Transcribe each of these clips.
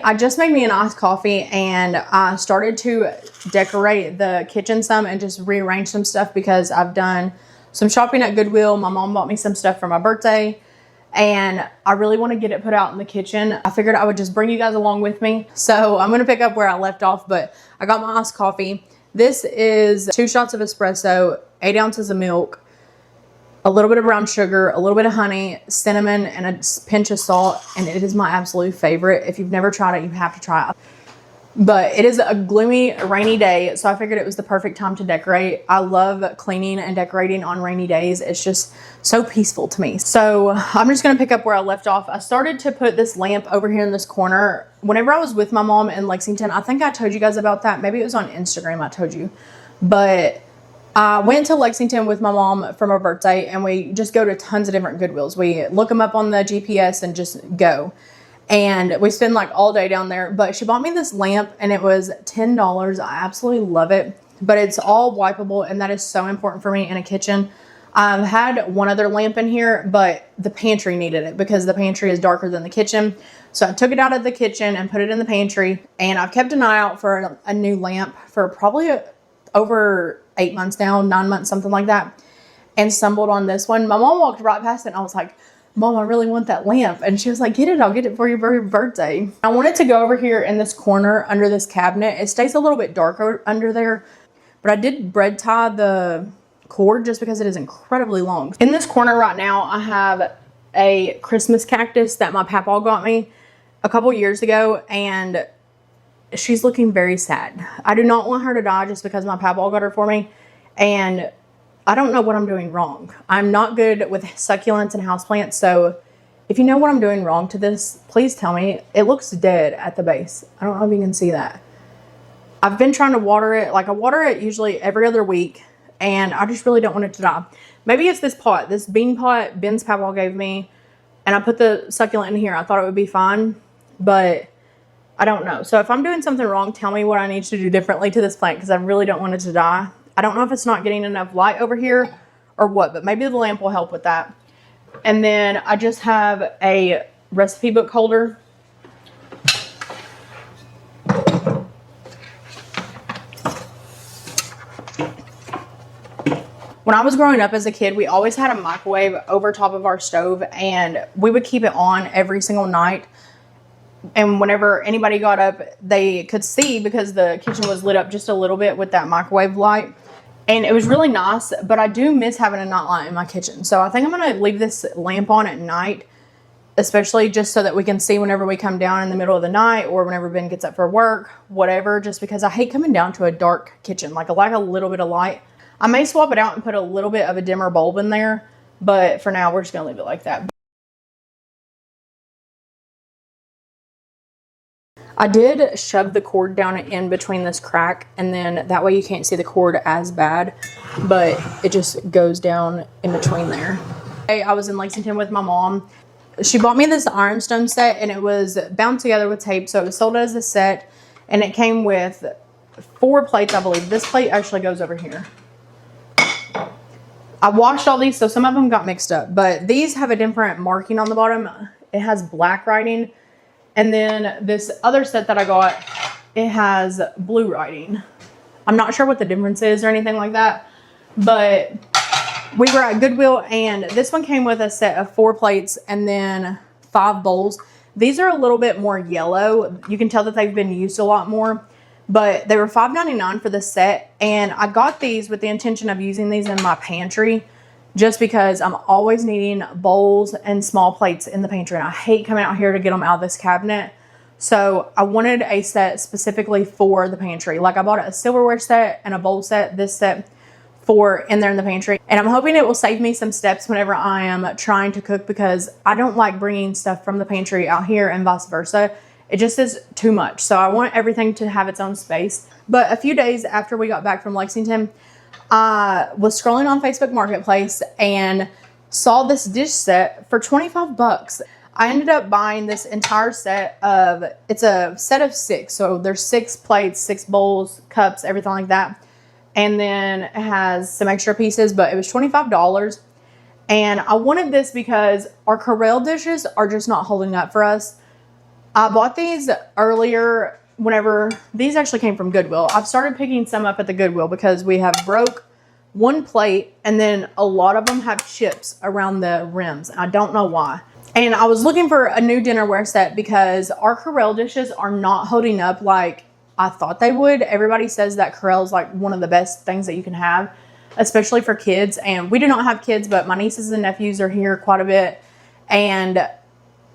I just made me an iced coffee and I started to decorate the kitchen some and just rearrange some stuff because I've done some shopping at Goodwill. My mom bought me some stuff for my birthday and I really want to get it put out in the kitchen. I figured I would just bring you guys along with me. So I'm going to pick up where I left off, but I got my iced coffee. This is 2 shots of espresso, 8 ounces of milk, a little bit of brown sugar, a little bit of honey, cinnamon, and a pinch of salt. And it is my absolute favorite. If you've never tried it, you have to try it. But it is a gloomy, rainy day, so I figured it was the perfect time to decorate. I love cleaning and decorating on rainy days. It's just so peaceful to me. So I'm just gonna pick up where I left off. I started to put this lamp over here in this corner. Whenever I was with my mom in Lexington, I think I told you guys about that. Maybe it was on Instagram I told you. But I went to Lexington with my mom for my birthday and we just go to tons of different Goodwills. We look them up on the GPS and just go. And we spend like all day down there. But she bought me this lamp and it was $10. I absolutely love it. But it's all wipeable and that is so important for me in a kitchen. I've had one other lamp in here, but the pantry needed it because the pantry is darker than the kitchen. So I took it out of the kitchen and put it in the pantry. And I've kept an eye out for a new lamp for probably over 8 months now, 9 months, something like that. And stumbled on this one. My mom walked right past it and I was like, Mom, I really want that lamp. And she was like, get it, I'll get it for your birthday. I wanted to go over here in this corner under this cabinet. It stays a little bit darker under there, but I did bread tie the cord just because it is incredibly long. In this corner right now, I have a Christmas cactus that my papa got me a couple years ago, and she's looking very sad. I do not want her to die just because my papa got her for me, and I don't know what I'm doing wrong. I'm not good with succulents and houseplants, so if you know what I'm doing wrong to this, please tell me. It looks dead at the base. I don't know if you can see that. I've been trying to water it. Like I water it usually every other week, and I just really don't want it to die. Maybe it's this pot, this bean pot Ben's papa gave me, and I put the succulent in here. I thought it would be fine, but I don't know. So if I'm doing something wrong, tell me what I need to do differently to this plant because I really don't want it to die. I don't know if it's not getting enough light over here or what, but maybe the lamp will help with that. And then I just have a recipe book holder. When I was growing up as a kid, we always had a microwave over top of our stove and we would keep it on every single night. And whenever anybody got up, they could see because the kitchen was lit up just a little bit with that microwave light. And it was really nice, but I do miss having a night light in my kitchen. So I think I'm going to leave this lamp on at night, especially just so that we can see whenever we come down in the middle of the night or whenever Ben gets up for work, whatever, just because I hate coming down to a dark kitchen. Like I like a little bit of light. I may swap it out and put a little bit of a dimmer bulb in there, but for now we're just going to leave it like that. I did shove the cord down in between this crack, and then that way you can't see the cord as bad, but it just goes down in between there. I was in Lexington with my mom. She bought me this ironstone set, and it was bound together with tape, so it was sold as a set, and it came with 4 plates, I believe. This plate actually goes over here. I washed all these, so some of them got mixed up, but these have a different marking on the bottom. It has black writing. And then this other set that I got, it has blue writing. I'm not sure what the difference is or anything like that, but we were at Goodwill and this one came with a set of 4 plates and then 5 bowls. These are a little bit more yellow. You can tell that they've been used a lot more, but they were $5.99 for the set. And I got these with the intention of using these in my pantry, just because I'm always needing bowls and small plates in the pantry. And I hate coming out here to get them out of this cabinet. So I wanted a set specifically for the pantry. Like I bought a silverware set and a bowl set, this set for in there in the pantry. And I'm hoping it will save me some steps whenever I am trying to cook because I don't like bringing stuff from the pantry out here and vice versa. It just is too much. So I want everything to have its own space. But a few days after we got back from Lexington, I was scrolling on Facebook Marketplace and saw this dish set for 25 bucks. I ended up buying this entire set of, it's a set of 6. So there's 6 plates, 6 bowls, cups, everything like that. And then it has some extra pieces, but it was $25. And I wanted this because our Corelle dishes are just not holding up for us. I bought these earlier whenever these actually came from Goodwill. I've started picking some up at the Goodwill because we have broke one plate and then a lot of them have chips around the rims. I don't know why. And I was looking for a new dinnerware set because our Corelle dishes are not holding up like I thought they would. Everybody says that Corelle is like one of the best things that you can have, especially for kids. And we do not have kids, but my nieces and nephews are here quite a bit. And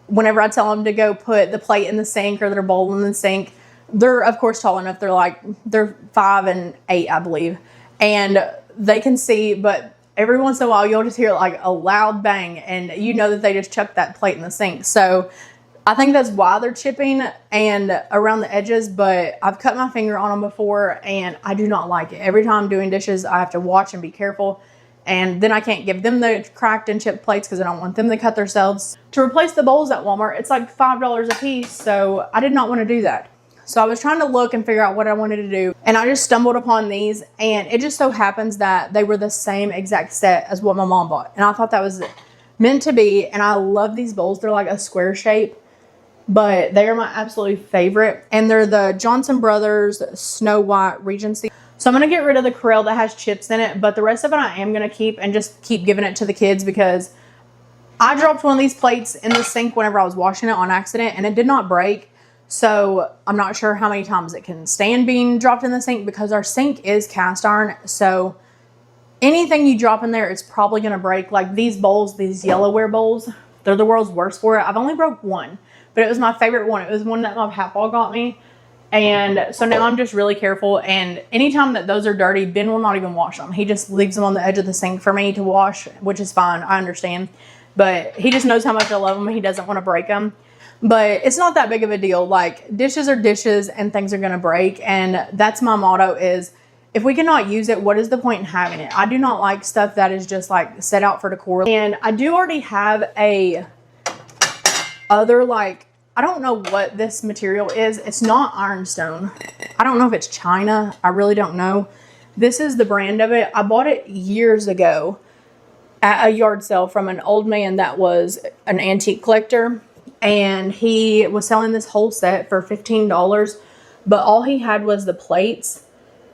whenever I tell them to go put the plate in the sink or their bowl in the sink, they're of course tall enough. They're 5 and 8, I believe. And they can see, but every once in a while you'll just hear like a loud bang and you know that they just chucked that plate in the sink. So I think that's why they're chipping and around the edges, but I've cut my finger on them before and I do not like it. Every time I'm doing dishes, I have to watch and be careful. And then I can't give them the cracked and chipped plates because I don't want them to cut themselves. To replace the bowls at Walmart, it's like $5 a piece. So I did not want to do that. So I was trying to look and figure out what I wanted to do. And I just stumbled upon these. And it just so happens that they were the same exact set as what my mom bought. And I thought that was meant to be. And I love these bowls. They're like a square shape. But they are my absolute favorite. And they're the Johnson Brothers Snow White Regency. So I'm going to get rid of the Corelle that has chips in it. But the rest of it I am going to keep and just keep giving it to the kids because I dropped one of these plates in the sink whenever I was washing it on accident. And it did not break. So I'm not sure how many times it can stand being dropped in the sink because our sink is cast iron. So anything you drop in there, it's probably going to break. Like these bowls, these Yellowware bowls, they're the world's worst for it. I've only broke one, but it was my favorite one. It was one that my papa got me. And so now I'm just really careful. And anytime that those are dirty, Ben will not even wash them. He just leaves them on the edge of the sink for me to wash, which is fine. I understand. But he just knows how much I love them. He doesn't want to break them. But it's not that big of a deal. Like dishes are dishes and things are going to break. And that's my motto is if we cannot use it, what is the point in having it? I do not like stuff that is just like set out for decor. And I do already have a other like, I don't know what this material is. It's not ironstone. I don't know if it's China. I really don't know. This is the brand of it. I bought it years ago at a yard sale from an old man that was an antique collector. And he was selling this whole set for $15. But all he had was the plates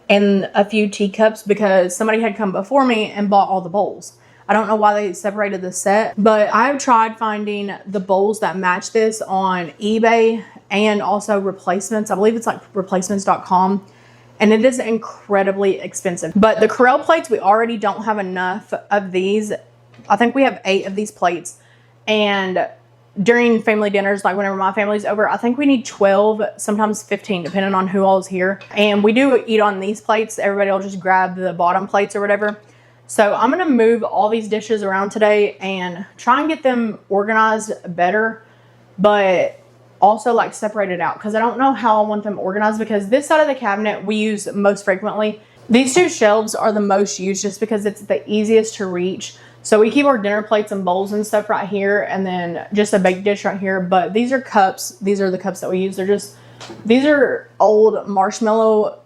and a few teacups because somebody had come before me and bought all the bowls. I don't know why they separated the set, but I've tried finding the bowls that match this on eBay and also replacements. I believe it's like replacements.com, and it is incredibly expensive. But the Corelle plates, we already don't have enough of these. I think we have 8 of these plates, and during family dinners, like whenever my family's over, I think we need 12, sometimes 15, depending on who all is here. And we do eat on these plates. Everybody will just grab the bottom plates or whatever. So I'm going to move all these dishes around today and try and get them organized better, but also like separated out because I don't know how I want them organized because this side of the cabinet we use most frequently. These 2 shelves are the most used just because it's the easiest to reach. So we keep our dinner plates and bowls and stuff right here and then just a baked dish right here. But these are cups. These are the cups that we use. These are old marshmallow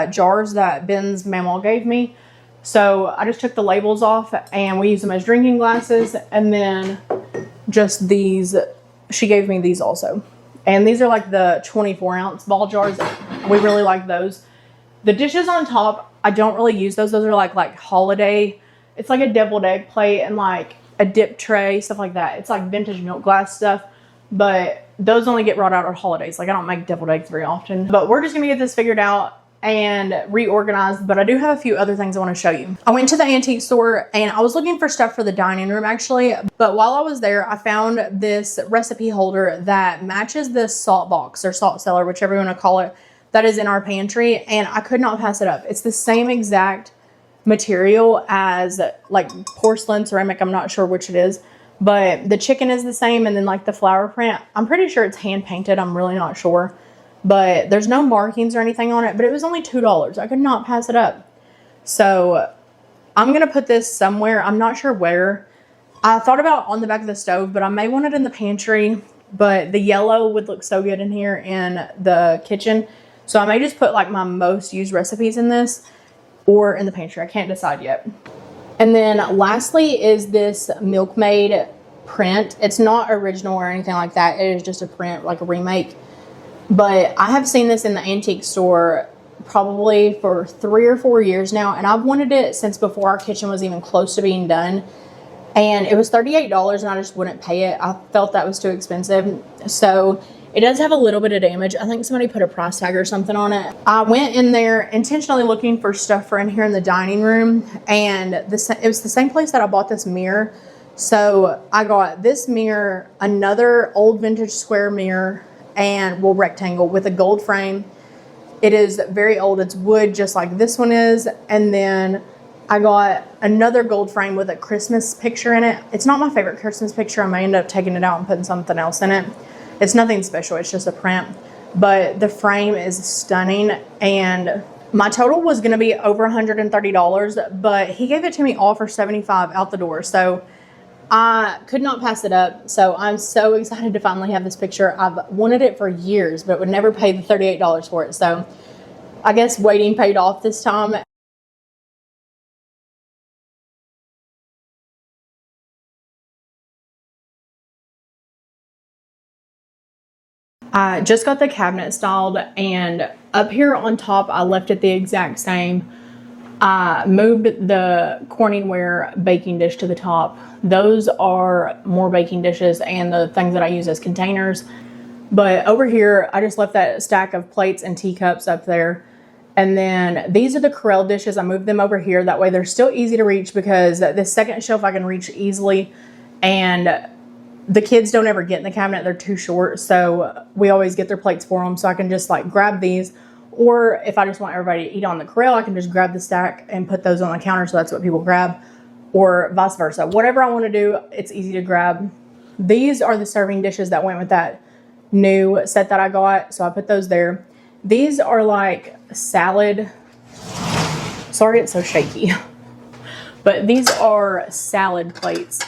jars that Ben's mama gave me. So I just took the labels off and we use them as drinking glasses. And then just these, she gave me these also. And these are like the 24-ounce ball jars. We really like those. The dishes on top, I don't really use those. Those are like holiday. It's like a deviled egg plate and like a dip tray, stuff like that. It's like vintage milk glass stuff. But those only get brought out on holidays. Like I don't make deviled eggs very often. But we're just going to get this figured out and reorganized, but I do have a few other things I want to show you. I went to the antique store and I was looking for stuff for the dining room actually, but while I was there, I found this recipe holder that matches this salt box or salt cellar, whichever you want to call it, that is in our pantry, and I could not pass it up. It's the same exact material as like porcelain, ceramic, I'm not sure which it is, but the chicken is the same, and then like the flower print, I'm pretty sure it's hand painted, I'm really not sure. But there's no markings or anything on it. But it was only $2. I could not pass it up. So I'm going to put this somewhere. I'm not sure where. I thought about on the back of the stove. But I may want it in the pantry. But the yellow would look so good in here in the kitchen. So I may just put like my most used recipes in this. Or in the pantry. I can't decide yet. And then lastly is this Milkmaid print. It's not original or anything like that. It is just a print, like a remake. But I have seen this in the antique store probably for 3 or 4 years now, and I've wanted it since before our kitchen was even close to being done. And it was $38 and I just wouldn't pay it. I felt that was too expensive. So it does have a little bit of damage. I think somebody put a price tag or something on it. I went in there intentionally looking for stuff for in here in the dining room, and it was the same place that I bought this mirror. So I got this mirror, another old vintage square mirror, and rectangle with a gold frame. It is very old. It's wood just like this one is. And then I got another gold frame with a Christmas picture in it. It's not my favorite Christmas picture. I may end up taking it out and putting something else in it. It's nothing special. It's just a print. But the frame is stunning. And my total was going to be over $130, but he gave it to me all for $75 out the door. So I could not pass it up. So I'm so excited to finally have this picture. I've wanted it for years, but would never pay the $38 for it. So I guess waiting paid off this time. I just got the cabinet styled, and up here on top, I left it the exact same. I moved the Corningware baking dish to the top. Those are more baking dishes and the things that I use as containers. But over here, I just left that stack of plates and teacups up there. And then these are the Corelle dishes. I moved them over here. That way they're still easy to reach, because this second shelf I can reach easily. And the kids don't ever get in the cabinet. They're too short. So we always get their plates for them. So I can just like grab these. Or if I just want everybody to eat on the Corelle, I can just grab the stack and put those on the counter. So that's what people grab, or vice versa. Whatever I want to do, it's easy to grab. These are the serving dishes that went with that new set that I got. So I put those there. These are like salad. Sorry, it's so shaky. But these are salad plates.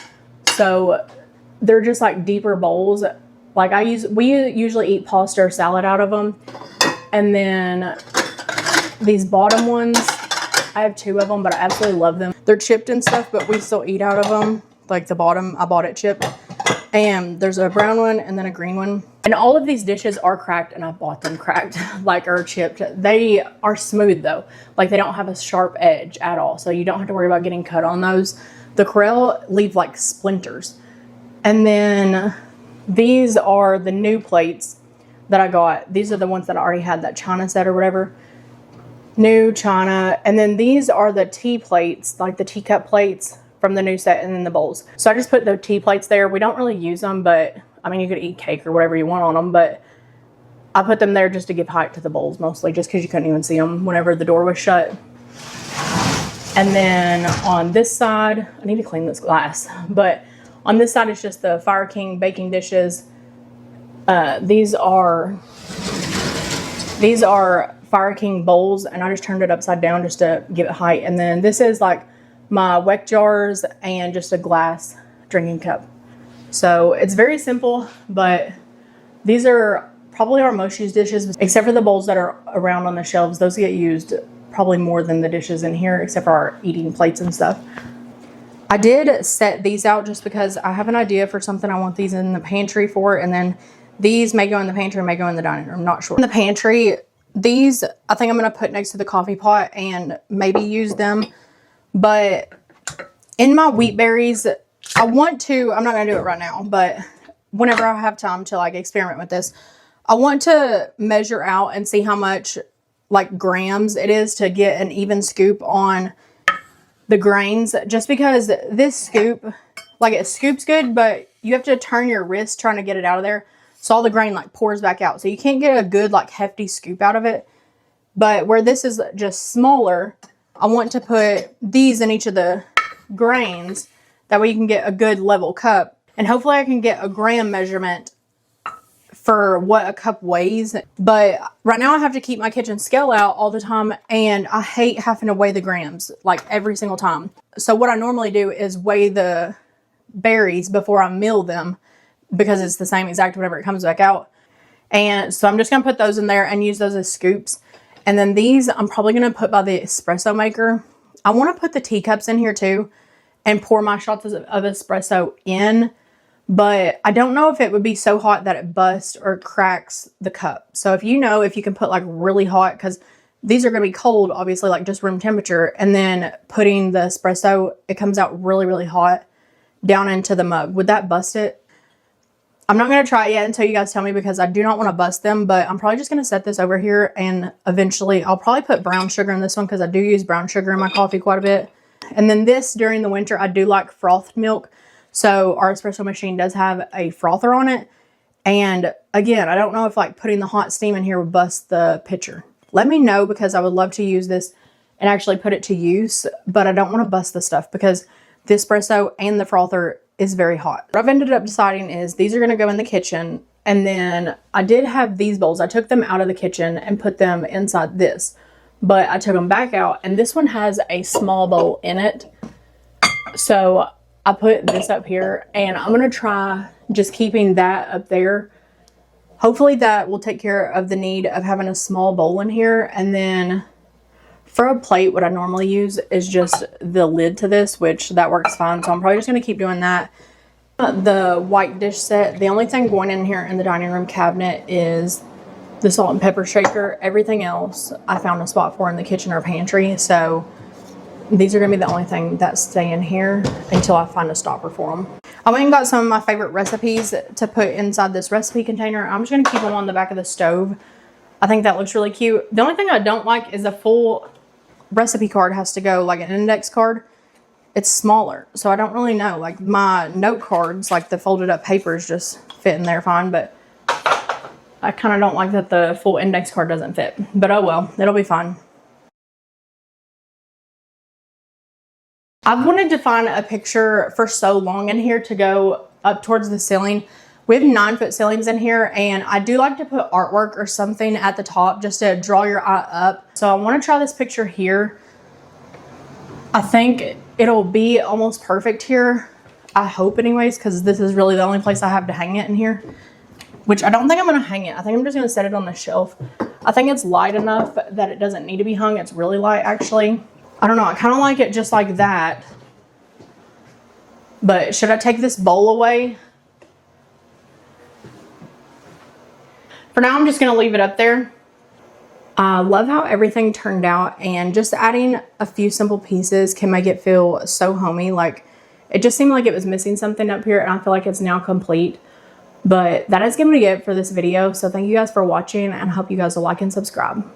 So they're just like deeper bowls. Like we usually eat pasta or salad out of them. And then these bottom ones, I have 2 of them, but I absolutely love them. They're chipped and stuff, but we still eat out of them. Like the bottom, I bought it chipped. And there's a brown one and then a green one. And all of these dishes are cracked, and I bought them cracked, like, or chipped. They are smooth though. Like they don't have a sharp edge at all. So you don't have to worry about getting cut on those. The Corelle leave like splinters. And then these are the new plates that I got. These are the ones that I already had, that china set or whatever. New china. And then these are the tea plates, like the teacup plates from the new set, and then the bowls. So I just put the tea plates there. We don't really use them, but I mean, you could eat cake or whatever you want on them, but I put them there just to give height to the bowls, mostly just because you couldn't even see them whenever the door was shut. And then on this side, I need to clean this glass, but on this side is just the Fire King baking dishes. These are Fire King bowls, and I just turned it upside down just to give it height. And then this is like my weck jars and just a glass drinking cup. So it's very simple, but these are probably our most used dishes, except for the bowls that are around on the shelves. Those get used probably more than the dishes in here, except for our eating plates and stuff. I did set these out just because I have an idea for something I want these in the pantry for, and then these may go in the pantry, may go in the dining room, not sure. In the pantry, these I think I'm going to put next to the coffee pot and maybe use them. But in my wheat berries, I'm not going to do it right now, but whenever I have time to like experiment with this, I want to measure out and see how much like grams it is to get an even scoop on the grains, just because this scoop, like it scoops good, but you have to turn your wrist trying to get it out of there. So all the grain like pours back out. So you can't get a good like hefty scoop out of it. But where this is just smaller, I want to put these in each of the grains. That way you can get a good level cup. And hopefully I can get a gram measurement for what a cup weighs. But right now I have to keep my kitchen scale out all the time, and I hate having to weigh the grams like every single time. So what I normally do is weigh the berries before I mill them, because it's the same exact whenever it comes back out. And so I'm just going to put those in there and use those as scoops. And then these I'm probably going to put by the espresso maker. I want to put the teacups in here too and pour my shots of espresso in. but I don't know if it would be so hot that it busts or cracks the cup. So if you know, if you can put like really hot, because these are going to be cold, obviously, like just room temperature, and then putting the espresso, it comes out really, really hot down into the mug. Would that bust it? I'm not going to try it yet until you guys tell me, because I do not want to bust them, but I'm probably just going to set this over here, and eventually I'll probably put brown sugar in this one because I do use brown sugar in my coffee quite a bit. And then this, during the winter, I do like frothed milk. So our espresso machine does have a frother on it. And again, I don't know if like putting the hot steam in here would bust the pitcher. Let me know, because I would love to use this and actually put it to use, but I don't want to bust the stuff because the espresso and the frother is very hot. What I've ended up deciding is these are going to go in the kitchen. And then I did have these bowls. I took them out of the kitchen and put them inside this, but I took them back out, and this one has a small bowl in it. So I put this up here, and I'm going to try just keeping that up there. Hopefully that will take care of the need of having a small bowl in here. And then for a plate, what I normally use is just the lid to this, which that works fine. So I'm probably just going to keep doing that. The white dish set, the only thing going in here in the dining room cabinet is the salt and pepper shaker. Everything else I found a spot for in the kitchen or pantry. So these are going to be the only thing that stay in here until I find a stopper for them. I went and got some of my favorite recipes to put inside this recipe container. I'm just going to keep them on the back of the stove. I think that looks really cute. The only thing I don't like is the full recipe card has to go like an index card. It's smaller, so I don't really know. Like my note cards, like the folded up papers, just fit in there fine, but I kind of don't like that the full index card doesn't fit. But oh well, it'll be fine. I've wanted to find a picture for so long in here to go up towards the ceiling. We have 9-foot ceilings in here, and I do like to put artwork or something at the top just to draw your eye up. So I want to try this picture here. I think it'll be almost perfect here. I hope anyways, because this is really the only place I have to hang it in here. Which I don't think I'm going to hang it. I think I'm just going to set it on the shelf. I think it's light enough that it doesn't need to be hung. It's really light actually. I don't know, I kind of like it just like that. But should I take this bowl away? For now, I'm just going to leave it up there. I love how everything turned out, and just adding a few simple pieces can make it feel so homey. Like, it just seemed like it was missing something up here, and I feel like it's now complete. But that is going to be it for this video. So thank you guys for watching, and I hope you guys will like and subscribe.